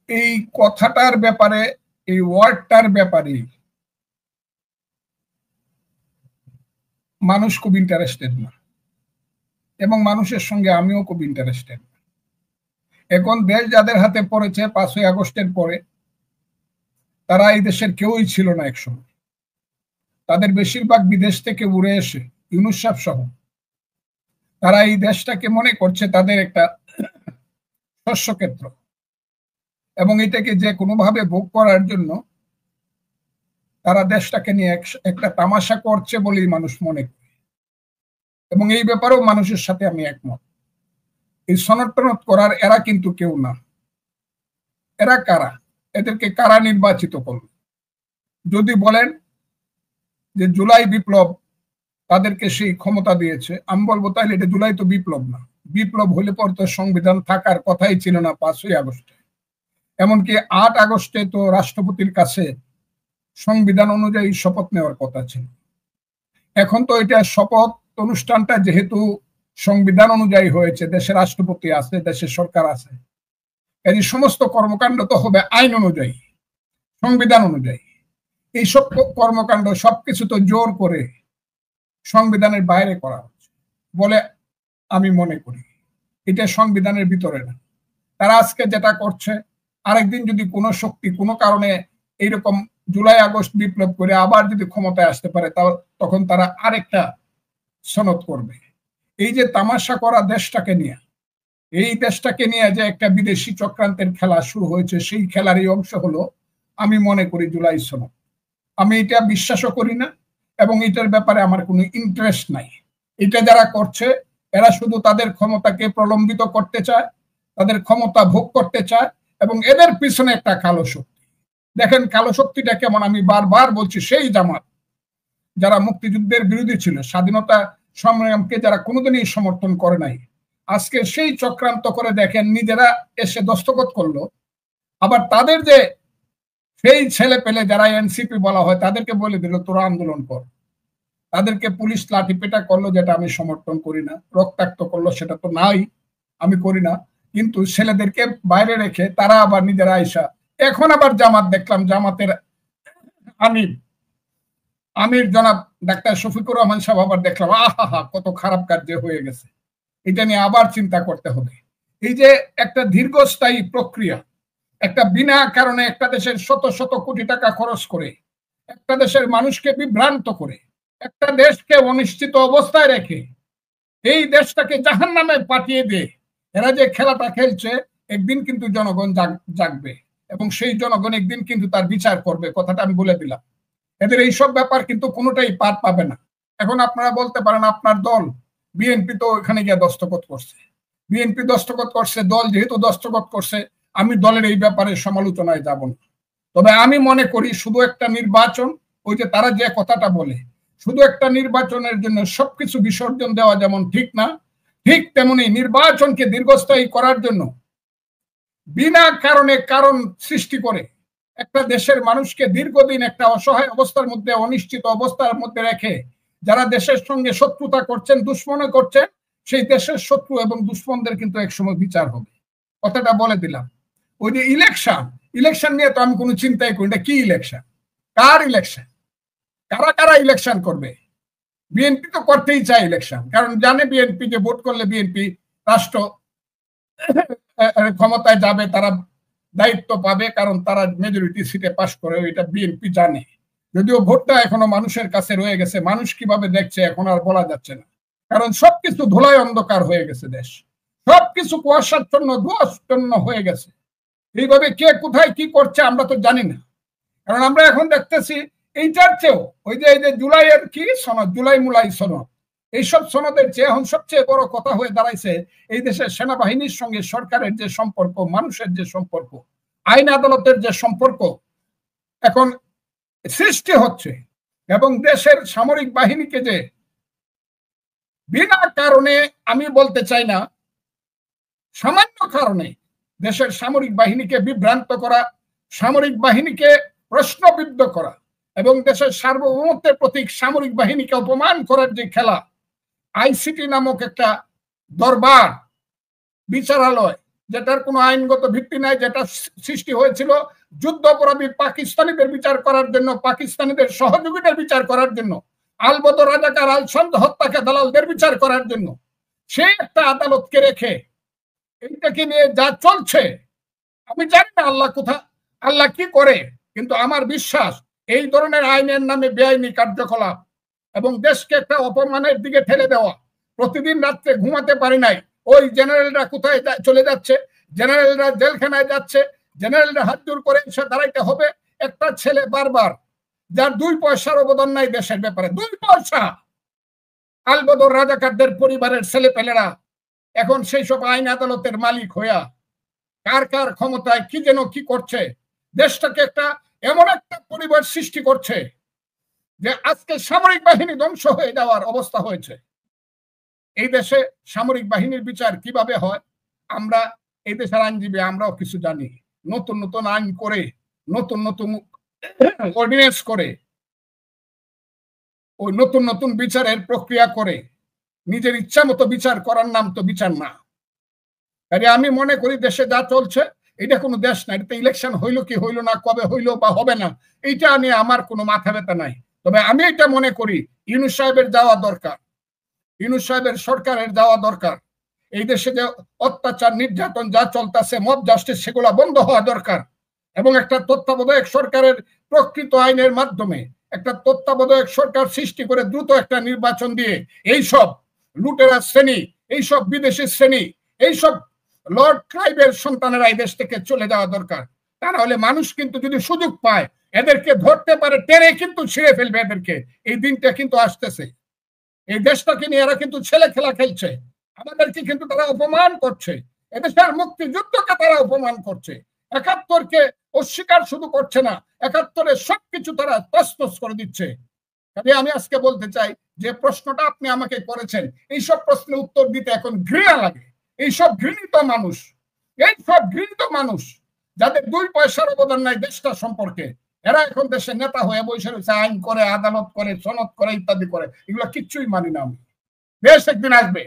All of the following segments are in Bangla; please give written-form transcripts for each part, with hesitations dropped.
এই কথাটার ব্যাপারে, এই ওয়ার্ডটার ব্যাপারে মানুষ খুব ইন্টারেস্টেড না, এবং মানুষের সঙ্গে আমিও খুব ইন্টারেস্টেড। এখন দেশ যাদের হাতে পড়েছে 5ই আগস্টের পরে, তারা এই দেশের কেউই ছিল না একসময়। তাদের বেশিরভাগ বিদেশ থেকে উড়ে এসে, ইউনূস সাহেব সহ, তারা এই দেশটাকে মনে করছে তাদের একটা শস্যক্ষেত্র, এবং এটাকে যে কোনোভাবে ভোগ করার জন্য তারা দেশটাকে নিয়ে একটা তামাশা করছে বলেই মানুষ মনে করে। এবং এই ব্যাপারেও মানুষের সাথে আমি একমত। এই সনদ টনদ করার এরা কিন্তু কেউ না। এরা কারা? এদেরকে কারা নির্বাচিত করল? যদি বলেন যে জুলাই বিপ্লব তাদেরকে সেই ক্ষমতা দিয়েছে, আমি বলবো তাহলে এটা জুলাই তো বিপ্লব না। বিপ্লব হলে পর তো সংবিধান থাকার কথাই ছিল না 5ই আগস্টে। এমনকি 8 আগস্টে তো রাষ্ট্রপতির কাছে সংবিধান অনুযায়ী শপথ নেওয়ার কথা ছিল। এখন তো এটা শপথ অনুষ্ঠানটা যেহেতু সংবিধান অনুযায়ী হয়েছে, দেশে রাষ্ট্রপতি আছে, দেশের সরকার আছে, এই সমস্ত কর্মকাণ্ড তো হবে আইন অনুযায়ী, সংবিধান অনুযায়ী। এই সব কর্মকাণ্ড সবকিছু তো জোর করে সংবিধানের বাইরে করা হচ্ছে বলে আমি মনে করি। এটা সংবিধানের ভিতরে না। তারা আজকে যেটা করছে, আরেকদিন যদি কোনো শক্তি কোনো কারণে এইরকম জুলাই আগস্ট বিপ্লব করে আবার যদি ক্ষমতায় আসতে পারে, তখন তারা আরেকটা সনদ করবে। এই যে তামাশা করা দেশটাকে নিয়ে, এই দেশটাকে নিয়ে যে একটা বিদেশি চক্রান্তের খেলা শুরু হয়েছে, সেই খেলারই অংশ হলো আমি মনে করি জুলাই সনদ। আমি এটা বিশ্বাসও করি না, এবং এটার ব্যাপারে আমার কোনো ইন্টারেস্ট নাই। এটা যারা করছে এরা শুধু তাদের ক্ষমতাকে প্রলম্বিত করতে চায়, তাদের ক্ষমতা ভোগ করতে চায়, এবং এদের পিছনে একটা কালো শক্তি। দেখেন কালো শক্তিটা কেমন, আমি বারবার বলছি, সেই জামাত যারা মুক্তিযুদ্ধের বিরোধী ছিল, স্বাধীনতা সংগ্রামকে যারা কোনোদিনই সমর্থন করে নাই, আজকে সেই চক্রান্ত করে দেখেন নিজেরা এসে দস্তখত করলো। আবার তাদের যে সেই ছেলে পেলে যারা এনসিপি বলা হয়, তাদেরকে বলে দিল তোরা আন্দোলন কর। তাদেরকে পুলিশ লাঠিপেটা করলো, যেটা আমি সমর্থন করি না। রক্তাক্ত করলো, সেটা তো নাই, আমি করি না। কিন্তু ছেলেদেরকে বাইরে রেখে তারা আবার নিজেরা আইসা, এখন আবার জামাত দেখলাম, জামাতের আমির জনাব ডাক্তার শফিকুর রহমান সাহেব আবার দেখলাম, আহা কত খারাপ কার্য হয়ে গেছে। এটা নিয়ে আবার চিন্তা করতে হবে। এই যে একটা দীর্ঘস্থায়ী প্রক্রিয়া, একটা বিনা কারণে একটা দেশের শত শত কোটি টাকা খরচ করে, একটা দেশের মানুষকে বিভ্রান্ত করে, একটা দেশকে অনিশ্চিত অবস্থায় রেখে এই দেশটাকে জাহান্নামে পাঠিয়ে দিয়ে এরা যে খেলাটা খেলছে, একদিন কিন্তু জনগণ জাগবে, এবং সেই জনগণ একদিন কিন্তু তার বিচার করবে। কথাটা আমি বলে দিলাম। এদের এইসব ব্যাপার কিন্তু কোনোটাই পার পাবে না। এখন আপনারা বলতে পারেন আপনার দল বিএনপি তো এখানে গিয়ে দস্তখত করছে, বিএনপি দস্তখত করছে, দল যেহেতু দস্তখত করছে, আমি দলের এই ব্যাপারে সমালোচনায় যাব না। তবে আমি মনে করি শুধু একটা নির্বাচন, ওই যে তারা যে কথাটা বলে, শুধু একটা নির্বাচনের জন্য সবকিছু বিসর্জন দেওয়া যেমন ঠিক না, ঠিক তেমনি নির্বাচনকে দীর্ঘস্থায়ী করার জন্য বিনা কারণে কারণ সৃষ্টি করে একটা দেশের মানুষকে দীর্ঘদিন একটা অসহায় অবস্থার মধ্যে, অনিশ্চিত অবস্থার মধ্যে রেখে যারা দেশের সঙ্গে শত্রুতা করছেন, দুশ্মনী করছেন, সেই দেশের শত্রু এবং দুশ্মনদের কিন্তু একসময় বিচার হবে। কথাটা বলে দিলাম। ওই যে ইলেকশন নিয়ে তো আমি কোনো চিন্তাই করি না। কি ইলেকশন? কার ইলেকশন? কারা কারা ইলেকশন করবে? বিএনপি তো করতেই চায় ইলেকশন, কারণ জানে বিএনপি যে ভোট করলে বিএনপি রাষ্ট্র ক্ষমতায় যাবে, তারা দায়িত্ব পাবে, কারণ তারা মেজরিটি সিটে পাস করে, এটা বিএনপি জানে। যদিও ভোটটা এখনো মানুষের কাছে রয়ে গেছে, মানুষ কিভাবে দেখছে এখন আর বলা যাচ্ছে না, কারণ সবকিছু ধুলায় অন্ধকার হয়ে গেছে। দেশ সবকিছু কুয়াশাচ্ছন্ন ধোঁয়াচ্ছন্ন হয়ে গেছে। এইভাবে কে কোথায় কি করছে আমরা তো জানি না, কারণ আমরা এখন দেখতেছি এইটার চেয়েও ওই যে জুলাইয়ের কি সনদ, জুলাই মুলাই সনদ, এইসব সনদের চেয়ে এখন সবচেয়ে বড় কথা হয়ে দাঁড়াইছে এই দেশের সেনাবাহিনীর সঙ্গে সরকারের যে সম্পর্ক, মানুষের যে সম্পর্ক, আইন আদালতের যে সম্পর্ক এখন সৃষ্টি হচ্ছে, এবং দেশের সামরিক বাহিনীকে যে বিনা কারণে, আমি বলতে চাই না, সামান্য কারণে দেশের সামরিক বাহিনীকে বিভ্রান্ত করা, সামরিক বাহিনীকে প্রশ্নবিদ্ধ করা, এবং দেশের সার্বভৌমত্বের প্রতীক সামরিক বাহিনীকে অপমান করার যে খেলা, আইসিটি নামক একটা দরবার, বিচারালয়, যেটার কোনো আইনগত ভিত্তি নাই, যেটা সৃষ্টি হয়েছিল যুদ্ধ অপরাধী পাকিস্তানিদের বিচার করার জন্য, পাকিস্তানিদের সহযোগীদের বিচার করার জন্য, আলবদর রাজাকার আল সন্দ হত্যাকে দালালদের বিচার করার জন্য, সেই একটা আদালতকে রেখে এইটাকে নিয়ে যা চলছে, আমি জানি না আল্লাহ কি করে, কিন্তু আমার বিশ্বাস এই ধরনের আইনের নামে বেআইনি কার্যকলাপ এবং দেশকে একটা অপমানের দিকে ঠেলে দেওয়া, প্রতিদিন রাত্রে ঘুমাতে পারি নাই, ওই জেনারেলরা কোথায় চলে যাচ্ছে, জেনারেলরা জেলখানায় যাচ্ছে, জেনারেলরা হাত জোর করে এসে দাঁড়াইতে হবে, একটা ছেলে বারবার যার 2 পয়সার অবদান নাই দেশের ব্যাপারে, 2 পয়সা, আলবদর রাজাকারদের পরিবারের ছেলেপেলেরা এখন সেই সব আইন আদালতের মালিক হইয়া কার কার ক্ষমতায় কি যেন কি করছে, দেশটাকে একটা এমন একটা পরিবার সৃষ্টি করছে যে আজকে সামরিক বাহিনী ধ্বংস হয়ে যাওয়ার অবস্থা হয়েছে। এই দেশে সামরিক বাহিনীর বিচার কিভাবে হয়, আমরা এই দেশের আইনজীবী আমরাও কিছু জানি। নতুন নতুন আইন করে, নতুন নতুন অর্ডিন্যান্স করে, ওই নতুন নতুন বিচারের প্রক্রিয়া করে নিজের ইচ্ছা মতো বিচার করার নাম তো বিচার না। আমি মনে করি দেশে যা চলছে এটা কোনো দেশ না, এটা ইলেকশন হইলো কি হইলো না, কবে হইলো বা হবে না, এইটা নিয়ে আমার কোনো মাথা ব্যথা নাই। তবে আমি এটা মনে করি ইউনূস সাহেবের যাওয়া দরকার, ইউনূস সাহেবের সরকারের যাওয়া দরকার। এই দেশে যে অত্যাচার নির্যাতন যা চলতেছে, মব জাস্টিস, সেগুলো বন্ধ হওয়া দরকার এবং একটা তত্ত্বাবধায়ক সরকারের প্রকৃত আইনের মাধ্যমে একটা তত্ত্বাবধায়ক সরকার সৃষ্টি করে দ্রুত একটা নির্বাচন দিয়ে এইসব লুটেরা শ্রেণী, এইসব বিদেশি শ্রেণী, এইসব লর্ড ক্লাইভের সন্তানেরা এই দেশ থেকে চলে যাওয়া দরকার। তা না হলে মানুষ কিন্তু যদি সুযোগ পায় এদেরকে ধরতে পারে, টেনে কিন্তু ছিঁড়ে ফেলবে এদেরকে। এই দিনটা কিন্তু আসতেছে। এই দেশটাকে নিয়ে এরা কিন্তু ছেলে খেলা খেলছে, আমাদেরকে কিন্তু তারা অপমান করছে, এদেশের মুক্তিযুদ্ধকে তারা অপমান করছে, ৭১-কে অস্বীকার শুধু করছে না, ৭১-এর সবকিছু তারা তছনছ করে দিচ্ছে। আমি আজকে বলতে চাই যে প্রশ্নটা আপনি আমাকে করেছেন, এইসব প্রশ্নের উত্তর দিতে এখন ঘৃণা লাগে। এইসব ঘৃণিত মানুষ যাদের 2 পয়সার অবদান নাই দেশটা সম্পর্কে, এরা এখন দেশের নেতা হয়ে বসে রয়েছে, আইন করে, আদালত করে, সনদ করে, ইত্যাদি করে। এগুলো কিচ্ছুই মানি না আমি। দেশ একদিন আসবে,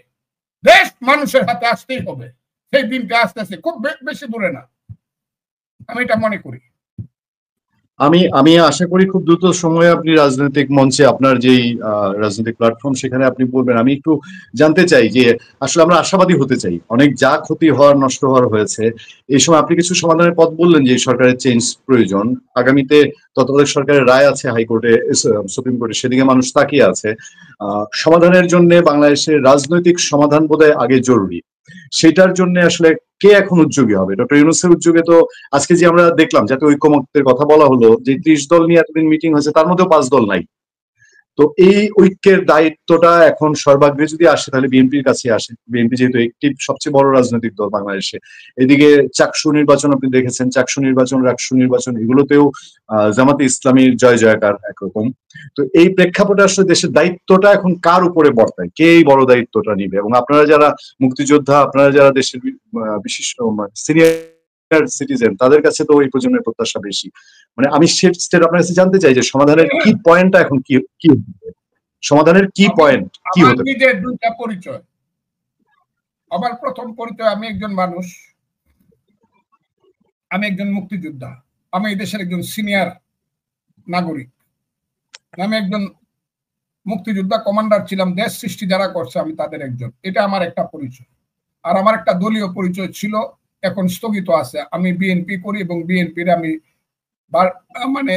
দেশ মানুষের হাতে আসতেই হবে, সেই দিনটা আসতেছে, খুব বেশি দূরে না, আমি এটা মনে করি। আমি আশা করি খুব দ্রুত সময়ে আপনি রাজনৈতিক মঞ্চে আপনার যেই রাজনৈতিক প্ল্যাটফর্ম সেখানে আপনি বলবেন। আমি একটু জানতে চাই যে আসলে আমরা আশাবাদী হতে চাই, অনেক যা ক্ষতি হওয়ার, নষ্ট হওয়ার হয়েছে, এই সময় আপনি কিছু সমাধানের পথ বললেন যে সরকারের চেঞ্জ প্রয়োজন। আগামীতে তত্ত্বাবধায়ক সরকারের রায় আছে হাইকোর্টে, সুপ্রিম কোর্টে, সেদিকে মানুষ তাকিয়ে আছে। সমাধানের জন্য বাংলাদেশের রাজনৈতিক সমাধান বোধহয় আগে জরুরি। সেটার জন্য আসলে কে এখন উদ্যোগী হবে? ডক্টর ইউনূসের উদ্যোগে তো আজকে যে আমরা দেখলাম জাতীয় ঐক্যমত্যের কথা বলা হলো, যে 30 দল নিয়ে এতদিন মিটিং হয়েছে, তার মধ্যেও 5 দল নাই। তো এই ঐক্যের দায়িত্বটা এখন সর্বাগ্রে যদি আসে তাহলে বিএনপির কাছে আসে। বিএনপি যেহেতু একটি সবচেয়ে বড় রাজনৈতিক দল বাংলাদেশে, এদিকে চাকসু নির্বাচন আপনি দেখেছেন, চাকসু নির্বাচন, রাকসু নির্বাচন, এগুলোতেও জামাতে ইসলামীর জয় জয়কার একরকম। তো এই প্রেক্ষাপটে আসলে দেশের দায়িত্বটা এখন কার উপরে বর্তায়, কে এই বড় দায়িত্বটা নিবে? এবং আপনারা যারা মুক্তিযোদ্ধা, আপনারা যারা দেশের বিশিষ্ট সিনিয়র সিটিজেন, তাদের কাছে তো এই প্রজন্মের প্রত্যাশা বেশি। মানে আমি স্টেট আপনার কাছে জানতে চাই যে সমাধানের কি পয়েন্টটা এখন কি সমাধানের কি পয়েন্ট কি হতে পারে? নিজের 2টা পরিচয়। আমার প্রথম পরিচয়, আমি একজন মানুষ, আমি একজন মুক্তিযোদ্ধা, আমি এই দেশের একজন সিনিয়র নাগরিক, আমি একজন মুক্তিযোদ্ধা কমান্ডার ছিলাম, দেশ সৃষ্টি যারা করছে আমি তাদের একজন, এটা আমার একটা পরিচয়। আর আমার একটা দলীয় পরিচয় ছিল, এখন স্থগিত আছে। আমি বিএনপি করি এবং বিএনপির আমি মানে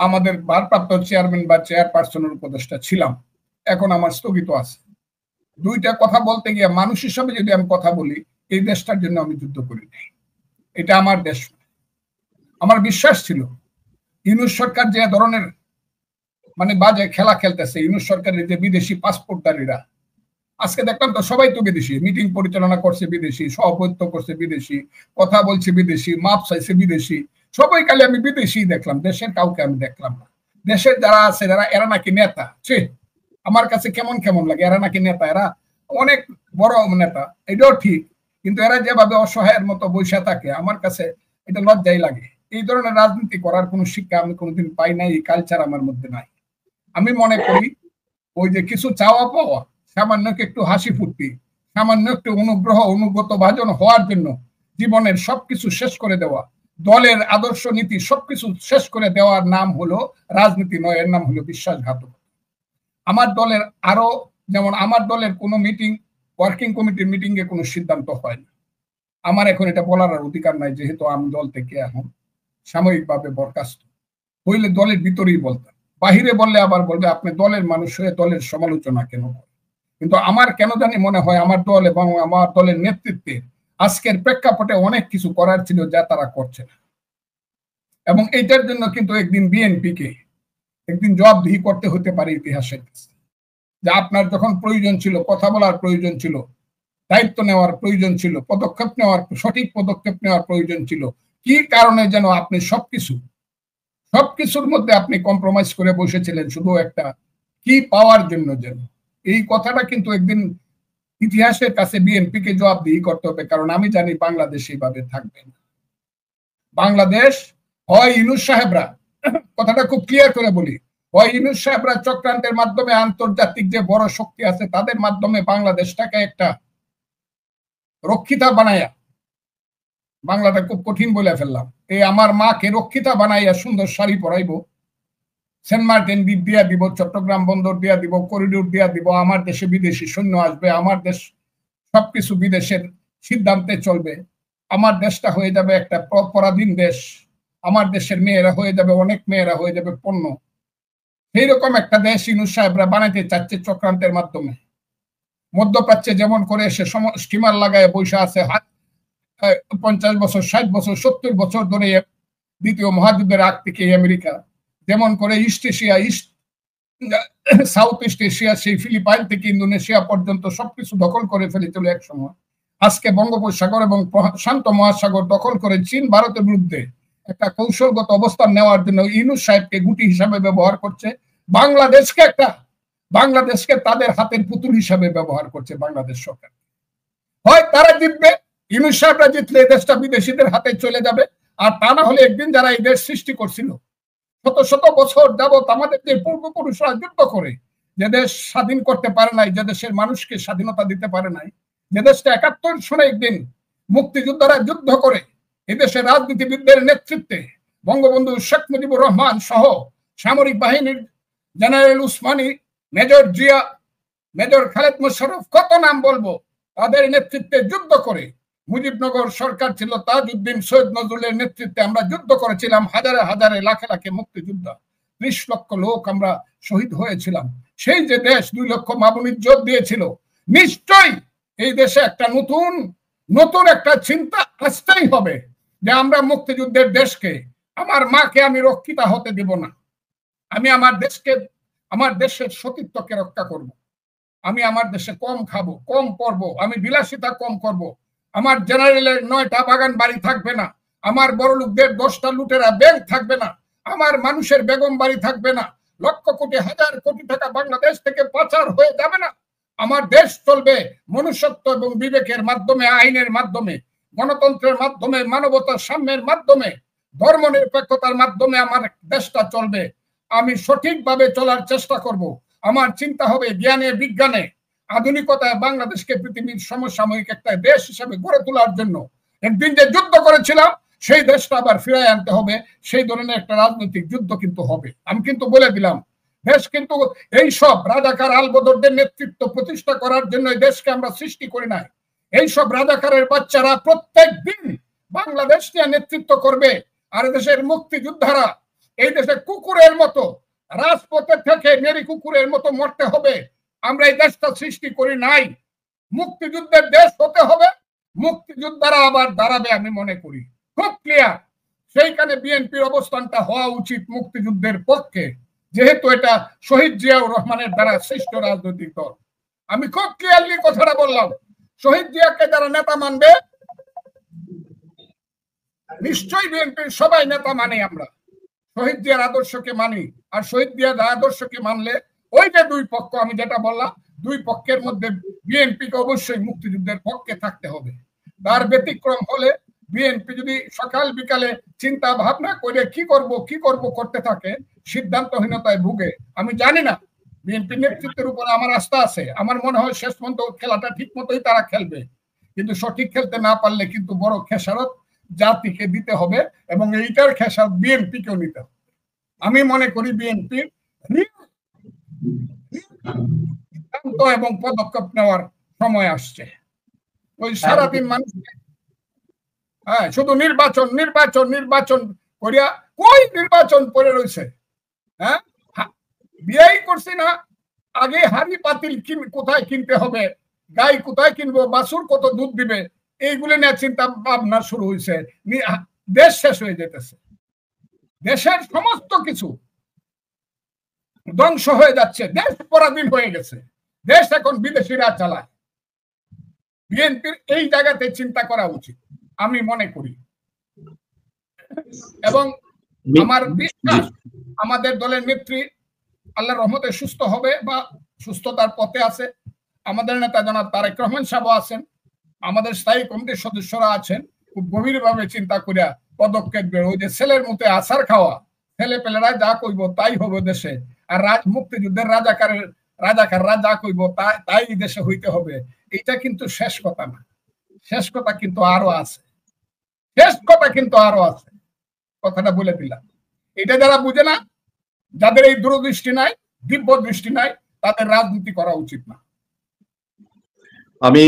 আমাদের ভারপ্রাপ্ত চেয়ারম্যান বা চেয়ারপারসনের উপদেষ্টা ছিলাম, এখন আমার স্থগিত আছে। 2টা কথা বলতে গিয়ে মানুষ হিসাবে যদি আমি কথা বলি, এই দেশটার জন্য আমি যুদ্ধ করি নাই, এটা আমার দেশ। আমার বিশ্বাস ছিল ইউনূস সরকার যে ধরনের মানে বাজে খেলা খেলতেছে, ইউনূস সরকারের যে বিদেশি পাসপোর্টধারীরা, আজকে দেখলাম তো সবাই তো বিদেশি, মিটিং পরিচালনা করছে বিদেশি, সভাপতিত্ব করছে বিদেশি, কথা বলছে বিদেশি, মাপ চাইছে বিদেশি, সবাই কালে আমি বিদেশি দেখলাম, দেশের কাউকে আমি দেখলাম না। দেশের যারা আছে যারা, এরা নাকি নেতা, আমার কাছে কেমন কেমন লাগে, এরা নাকি নেতা, এরা অনেক বড় নেতা, এটাও ঠিক, কিন্তু এরা যেভাবে অসহায়ের মতো বসে থাকে, আমার কাছে এটা লজ্জাই লাগে। এই ধরনের রাজনীতি করার কোনো শিক্ষা আমি কোনোদিন পাই নাই, এই কালচার আমার মধ্যে নাই। আমি মনে করি ওই যে কিছু চাওয়া পাওয়া, সামান্য একটু হাসি ফুর্তি, সামান্য একটু অনুগ্রহ অনুগত ভাজন হওয়ার জন্য জীবনের সবকিছু শেষ করে দেওয়া, দলের আদর্শ নীতি সবকিছু শেষ করে দেওয়ার নাম হলো রাজনীতি নয়, এর নাম হলো বিশ্বাসঘাতকতা। আমার দলের আরো, যেমন আমার দলের কোনো মিটিং, ওয়ার্কিং কমিটির মিটিং এ কোনো সিদ্ধান্ত হয় না। আমার এখন এটা বলার আর অধিকার নাই, যেহেতু আমি দল থেকে এখন সাময়িকভাবে বরখাস্ত। হইলে দলের ভিতরেই বলতাম, বাহিরে বললে আবার বলবে আপনি দলের মানুষ হয়ে দলের সমালোচনা কেন করেন। কিন্তু আমার কেন জানি মনে হয় আমার দল এবং আমার দলের নেতৃত্বে আজকের প্রেক্ষাপটে অনেক কিছু করার ছিল যা তারা করছে না, এবং এইটার জন্য কিন্তু একদিন বিএনপিকে একদিন জবাবদিহি করতে হতে পারে ইতিহাসের কাছে, যে আপনার যখন প্রয়োজন ছিল, কথা বলার প্রয়োজন ছিল, দায়িত্ব নেওয়ার প্রয়োজন ছিল, পদক্ষেপ নেওয়ার, সঠিক পদক্ষেপ নেওয়ার প্রয়োজন ছিল, কি কারণে যেন আপনি সবকিছুর মধ্যে আপনি কম্প্রোমাইজ করে বসেছিলেন শুধু একটা কি পাওয়ার জন্য যেন। এই কথাটা কিন্তু একদিন ইতিহাসের কাছে বিএনপিকে জবাবদিহি করতে হবে, কারণ আমি জানি বাংলাদেশ এইভাবে থাকবে না। বাংলাদেশ হয় ইউনূস সাহেবরা, কথাটা খুব ক্লিয়ার করে বলি, হয় ইউনূস সাহেবরা চক্রান্তের মাধ্যমে আন্তর্জাতিক যে বড় শক্তি আছে তাদের মাধ্যমে বাংলাদেশটাকে একটা রক্ষিতা বানায়া, বাংলাটা খুব কঠিন বলে ফেললাম, এই আমার মাকে রক্ষিতা বানাইয়া সুন্দর শাড়ি পরাইবো, সেন্ট মার্টিন দ্বীপ দিয়া দিব, চট্টগ্রাম বন্দর দিয়া দিব, করিডোর দিয়া দিব, আমার দেশে বিদেশি সৈন্য আসবে, আমার দেশ সবকিছু বিদেশের সিদ্ধান্তে চলবে, আমার দেশটা হয়ে যাবে একটা পরাধীন দেশ, আমার দেশের মেয়েরা হয়ে যাবে, অনেক মেয়েরা হয়ে যাবে পণ্য। সেইরকম একটা দেশ ইউনূস সাহেবরা বানাইতে চাচ্ছে চক্রান্তের মাধ্যমে। মধ্যপ্রাচ্যে যেমন করে সে স্টিমার লাগায় বৈশা আছে 50 বছর, 60 বছর, 70 বছর ধরে দ্বিতীয় মহাযুদ্ধের আগ থেকে আমেরিকা যেমন করে east Asia, south east Asia, সেই ফিলিপাইন থেকে ইন্দোনেশিয়া পর্যন্ত সবকিছু দখল করে ফেলেছিল এক সময়। আজকে বঙ্গোপসাগর এবং শান্ত মহাসাগর দখল করে চীন ভারতের বিরুদ্ধে একটা কৌশলগত অবস্থান নেওয়ার জন্য ইউনূস সাহেবকে গুটি হিসাবে ব্যবহার করছে, বাংলাদেশকে তাদের হাতের পুতুল হিসাবে ব্যবহার করছে বাংলাদেশ সরকার। হয় তারা জিতবে, ইউনূস সাহেবরা জিতলে দেশটা বিদেশিদের হাতে চলে যাবে, আর তা না হলে একদিন যারা এই দেশ সৃষ্টি করছিল শত শত বছর যাবৎ আমাদের যে পূর্বপুরুষরা যুদ্ধ করে যে দেশ স্বাধীন করতে পারে নাই, যে দেশের মানুষকে স্বাধীনতা দিতে পারে নাই, যে দেশটা 71 সনে একদিন মুক্তিযোদ্ধারা যুদ্ধ করে এদেশের রাজনীতিবিদদের নেতৃত্বে বঙ্গবন্ধু শেখ মুজিবুর রহমান সহ সামরিক বাহিনীর general Usmani, major Zia, major Khaled Mosharraf, কত নাম বলবো, তাদের নেতৃত্বে যুদ্ধ করে, মুজিবনগর সরকার ছিল তাজউদ্দিন সৈয়দ নজরুলের নেতৃত্বে আমরা যুদ্ধ করেছিলাম, হাজারে হাজারে লাখে লাখে মুক্তিযোদ্ধা, 30 লক্ষ লোক আমরা শহীদ হয়েছিলাম। সেই যে দেশ 2 লক্ষ মা-বোনের ইজ্জত দিয়েছিল, নিশ্চয়ই এই দেশে একটা নতুন একটা চিন্তা আসতেই হবে যে আমরা মুক্তিযুদ্ধের দেশকে, আমার মাকে আমি রক্ষিতা হতে দিব না, আমি আমার দেশকে, আমার দেশের সতীত্বকে রক্ষা করব, আমি আমার দেশে কম খাবো, কম পরবো, আমি বিলাসিতা কম করব, আমার জেনারেলের 9টা বাগান বাড়ি থাকবে না, আমার বড় লোকদের 10টা লুটেরা ব্যাংক থাকবে না, আমার মানুষের বেগম বাড়ি থাকবে না, লক্ষ কোটি হাজার কোটি টাকা বাংলাদেশ থেকে পাচার হয়ে যাবে না, আমার দেশ চলবে মনুষ্যত্ব এবং বিবেকের মাধ্যমে, আইনের মাধ্যমে, গণতন্ত্রের মাধ্যমে, মানবতার সাম্যের মাধ্যমে, ধর্মনিরপেক্ষতার মাধ্যমে আমার দেশটা চলবে। আমি সঠিকভাবে চলার চেষ্টা করব, আমার চিন্তা হবে জ্ঞানে বিজ্ঞানে আধুনিকতায় বাংলাদেশকে পৃথিবীর সমসাময়িক একটা দেশ হিসেবে গড়ে তোলার জন্য। একদিন যে যুদ্ধ করেছিলাম সেই দেশটা আবার ফিরিয়ে আনতে হবে, সেই ধরনের একটা রাজনৈতিক যুদ্ধ কিন্তু হবে। আমি কিন্তু বলে দিলাম, দেশ কিন্তু এই সব রাজাকার আলবদরদের নেতৃত্ব প্রতিষ্ঠা করার জন্য এই দেশকে আমরা সৃষ্টি করি নাই। এই সব রাজাকারের বাচ্চারা প্রত্যেক দিন বাংলাদেশ নিয়ে নেতৃত্ব করবে, আর দেশের মুক্তিযোদ্ধারা এই দেশে কুকুরের মতো রাজপথে থেকে মেরি কুকুরের মতো মরতে হবে। আমরা এই দেশটা সৃষ্টি করি নাই, মুক্তিযুদ্ধের দেশ হতে হবে, মুক্তিযোদ্ধারা আবার দাঁড়াবে, আমি মনে করি খুব ক্লিয়ার। সেইখানে বিএনপির অবস্থানটা হওয়া উচিত মুক্তিযুদ্ধের পক্ষে, যেহেতু এটা শহীদ জিয়াউর রহমানের দ্বারা সৃষ্ট রাজনৈতিক দল। আমি খুব ক্লিয়ারলি কথাটা বললাম, শহীদ জিয়াকে যারা নেতা মানবে, নিশ্চয়ই বিএনপির সবাই নেতা মানে, আমরা শহীদ জিয়ার আদর্শকে মানি, আর শহীদ জিয়ার আদর্শকে মানলে ওই যে 2 পক্ষ আমি যেটা বললাম, 2 পক্ষের মধ্যে বিএনপিকে অবশ্যই মুক্তিযুদ্ধের পক্ষে থাকতে হবে। তার ব্যতিক্রম হলে বিএনপি যদি সকাল বিকালে চিন্তা ভাবনা করে কি করব করতে থাকে, সিদ্ধান্তহীনতায় ভুগে। আমি জানি না বিএনপি নেতৃত্বের উপরে আমার আস্থা আছে। আমার মনে হয় শেষ পর্যন্ত খেলাটা ঠিক মতোই তারা খেলবে, কিন্তু সঠিক খেলতে না পারলে কিন্তু বড় খেসারত জাতিকে দিতে হবে, এবং এইটার খেসারত বিএনপিকেও নিতে হবে। আমি মনে করি বিএনপির সিদ্ধান্ত এবং পদক্ষেপ নেওয়ার সময় আসছে। ওই সারাদিন মানুষ শুধু নির্বাচন নির্বাচন নির্বাচন করিয়া কই নির্বাচন পড়ে রয়েছে। হ্যাঁ, বিয়াই করছি না, আগে হাড়ি পাতিল কোথায় কিনতে হবে, গাই কোথায় কিনবো, বাছুর কত দুধ দিবে, এইগুলো নিয়ে চিন্তা ভাবনা শুরু হয়েছে। দেশ শেষ হয়ে যেতেছে, দেশের সমস্ত কিছু ধ্বংস হয়ে যাচ্ছে, দেশ পরাধীন হয়ে গেছে, দেশ এখন বিদেশিরা চালায়। বিএনপির এই জায়গাতে চিন্তা করা উচিত আমি মনে করি, এবং আমার বিশ্বাস আমাদের দলের নেত্রী আল্লাহর রহমতে সুস্থ হবে বা সুস্থতার পথে আছে। আমাদের নেতা জনাব তারেক রহমান সাহেব আছেন, আমাদের স্থায়ী কমিটির সদস্যরা আছেন, খুব গভীরভাবে চিন্তা করিয়া পদক্ষেপ বের। ওই যে ছেলের মতে আছাড় খাওয়া, ছেলে পেলেরা যা কইব তাই হবে দেশে, আর মুক্তিযুদ্ধের রাজাকাররা যা কইব তাই দেশে হইতে হবে, এটা কিন্তু শেষ কথা না। শেষ কথা কিন্তু আরো আছে, শেষ কথা কিন্তু আরো আছে, কথাটা বলে দিলাম। এটা যারা বুঝে না, যাদের এই দূরদৃষ্টি নাই, দিব্য দৃষ্টি নাই, তাদের রাজনীতি করা উচিত না। আমি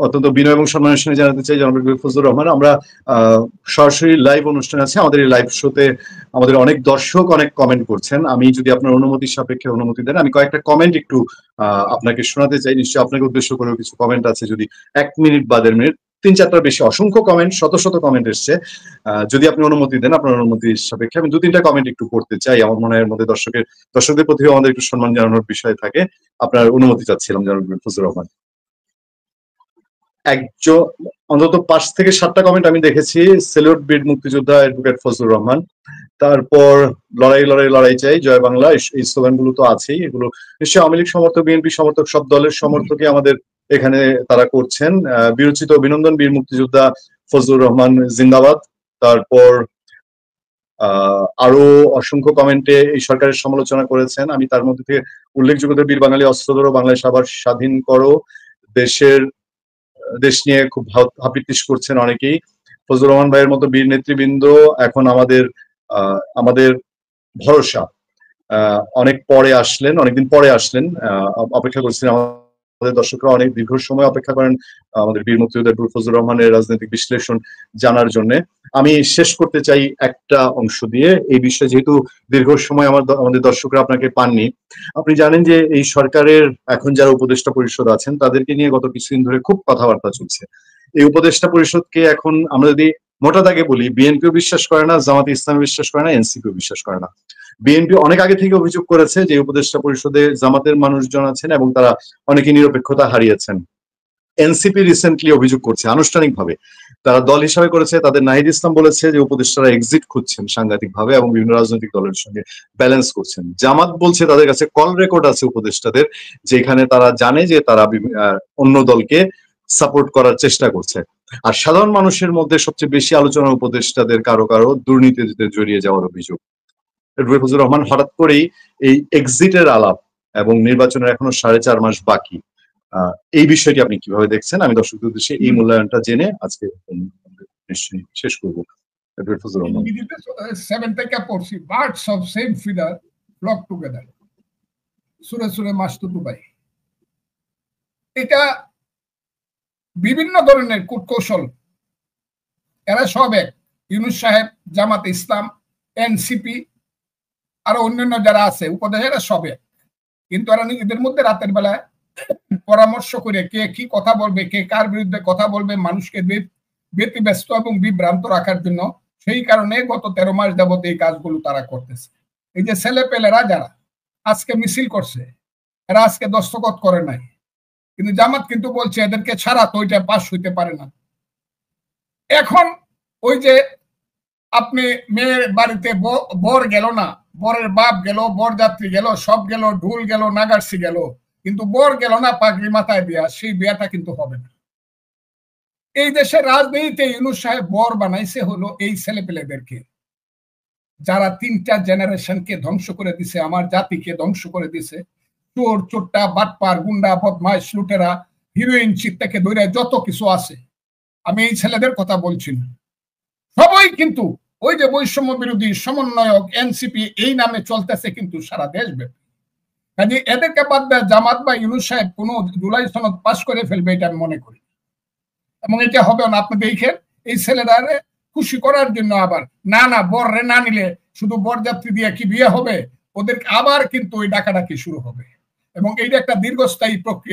অত্যন্ত বিনয় এবং সম্মানের সঙ্গে জানাতে চাই জনাব ফজলুর রহমান, আমরা সরাসরি লাইভ অনুষ্ঠান আছে, আমাদের এই লাইভ শোতে আমাদের অনেক দর্শক অনেক কমেন্ট করছেন। আমি যদি আপনার অনুমতির সাপেক্ষে অনুমতি দেন, আমি কয়েকটা কমেন্ট একটু আপনাকে শোনাতে চাই। নিশ্চয়ই আপনাকে উদ্দেশ্য করেও কিছু কমেন্ট আছে, যদি 1 মিনিট বা 1.5 মিনিট, 3-4টার বেশি, অসংখ্য কমেন্ট, শত শত কমেন্ট এসছে। যদি আপনি অনুমতি দেন, আপনার অনুমতির সাপেক্ষে আমি 2-3টা কমেন্ট একটু পড়তে চাই। আমার মনে হয় এর মধ্যে দর্শকদের প্রতি আমাদের একটু সম্মান জানানোর বিষয় থাকে। আপনার অনুমতি চাচ্ছিলাম জনাব ফজলুর রহমান। অন্তত 5 থেকে 7টা কমেন্ট আমি দেখেছি। সেলুট বীর মুক্তিযোদ্ধা অ্যাডভোকেট ফজলুর রহমান, তারপর লড়াই লড়াই লড়াই চাই, জয় বাংলা, এই স্লোগানগুলো তো আছেই। এগুলো নিশ্চয়ই আওয়ামী লীগ সমর্থক, বিএনপি সমর্থক, সব দলের সমর্থকই আমাদের এখানে তারা করছেন। বিরচিত অভিনন্দন বীর মুক্তিযোদ্ধা ফজলুর রহমান জিন্দাবাদ। তারপর আরো অসংখ্য কমেন্টে এই সরকারের সমালোচনা করেছেন। আমি তার মধ্যে থেকে উল্লেখযোগ্য বীর বাঙালি অস্ত্র ধরো, বাংলাদেশ আবার স্বাধীন করো, দেশ নিয়ে খুব হাপিত্তিশ করছেন অনেকেই। ফজলুর রহমান ভাইয়ের মতো বীর নেতৃবৃন্দ এখন আমাদের ভরসা। অনেক পরে আসলেন, অনেকদিন পরে আসলেন, অপেক্ষা করছিলেন আমাদের দর্শকরা অনেক দীর্ঘ সময় অপেক্ষা করেন আমাদের বীর মুক্তিযোদ্ধা ফজলুর রহমানের রাজনৈতিক বিশ্লেষণ জানার জন্য। আমি শেষ করতে চাই একটা অংশ দিয়ে, এই বিষয়ে যেহেতু দীর্ঘ সময় আমাদের দর্শকরা আপনাকে পাননি। আপনি জানেন যে এই সরকারের এখন যারা উপদেষ্টা পরিষদ আছেন, তাদেরকে নিয়ে গত কিছুদিন ধরে খুব কথাবার্তা চলছে। এই উপদেষ্টা পরিষদকে এখন আমরা যদি মোটা দাগে বলি, বিএনপিও বিশ্বাস করে না, জামাতে ইসলামী বিশ্বাস করে না, এনসিপিও বিশ্বাস করে না। বিএনপি অনেক আগে থেকে অভিযোগ করেছে যে উপদেষ্টা পরিষদে জামাতের মানুষজন আছেন এবং তারা অনেকে নিরপেক্ষতা হারিয়েছেন। এনসিপি রিসেন্টলি অভিযোগ করছে আনুষ্ঠানিকভাবে, তারা দল হিসাবে করেছে, তাদের নাহিদ ইসলাম বলেছে যে উপদেষ্টারা এক্সিট খুঁজছেন সাংঘাতিকভাবে এবং বিভিন্ন রাজনৈতিক দলের সঙ্গে ব্যালেন্স করছেন। জামাত বলছে তাদের কাছে কল রেকর্ড আছে উপদেষ্টাদের, যেখানে তারা জানে যে তারা অন্য দলকে সাপোর্ট করার চেষ্টা করছে। আর সাধারণ মানুষের মধ্যে সবচেয়ে বেশি আলোচনা উপদেষ্টাদের কারো কারো দুর্নীতিতে জড়িয়ে যাওয়ার অভিযোগ। ফজলুর রহমান হঠাৎ করেই এই এক্সিটের আলাপ এবং নির্বাচনের এখনো 4.5 মাস বাকি, এই বিষয়টি আপনি কিভাবে দেখছেন? আমি দর্শকদের উদ্দেশ্যে এই মূল্যায়নটা জেনে আজকে নিশ্চয়ই শেষ করবো। ফজলুর রহমান, 7 থেকে পড়ছি, birds of same feather flock together, সুরে সুরে মাসতুতু ভাই। এটা বিভিন্ন ধরনের কূটকৌশল, এরা সব এক, ইউনূস সাহেব, জামাত ইসলাম, এনসিপি, আরো অন্যান্য যারা আছে উপদেষ্টারা সব এক, কিন্তু এরা নিজেদের মধ্যে রাতের বেলায় পরামর্শ করে কে কি কথা বলবে, কে কার বিরুদ্ধে কথা বলবে, মানুষকে ব্যতিব্যস্ত এবং বিভ্রান্ত রাখার জন্য, সেই কারণে গত 13 মাস যাবত এই কাজগুলো তারা করতেছে। এই যে ছেলে পেলেরা যারা আজকে মিছিল করছে, এরা আজকে দস্তখত করে নাই, কিন্তু জামাত কিন্তু বলছে এদেরকে ছাড়া তো ওইটা পাস হইতে পারে না। এখন ওই যে আপনি মেয়ের বাড়িতে বর গেল না, বরের বাপ গেল, বরযাত্রী গেল, সব গেল, ঢুল গেল, নাগারসি গেল, কিন্তু বর গেল না পাগড়ি মাথায় দিয়া, সেই বিয়াটা কিন্তু হবে না। এই দেশের রাজনীতিতে ইউনূস সাহেব বর বানাইছে হলো এই ছেলেপেলেদেরকে, যারা 3টা জেনারেশনকে ধ্বংস করে দিছে, আমার জাতিকে ধ্বংস করে দিছে, চোর চোরটা বাটপার গুন্ডা বদমাইশ লুটেরা হিরোইন চিক থেকে ধরে যত কিছু আছে, আমি এই ছেলেদের কথা বলছি না, সবাই কিন্তু ওই যে বৈষম্য বিরোধী সমন্বয়ক এনসিপি এই নামে চলতেছে কিন্তু সারা দেশব্যাপী। কাজে এদেরকে বাদ দেয় জামাত বা ইউনূস সাহেব কোনো জুলাই সনদ পাস করে ফেলবে এটা আমি মনে করি, এবং এটা হবে না। আপনি দেখেন এই ছেলেরা খুশি করার জন্য আবার না বর রে না নিলে শুধু বরযাত্রী দিয়ে কি বিয়ে হবে, ওদের আবার কিন্তু ওই ডাকাডাকি শুরু হবে, এবং এইটা একটা দীর্ঘস্থায়ী প্রক্রিয়া।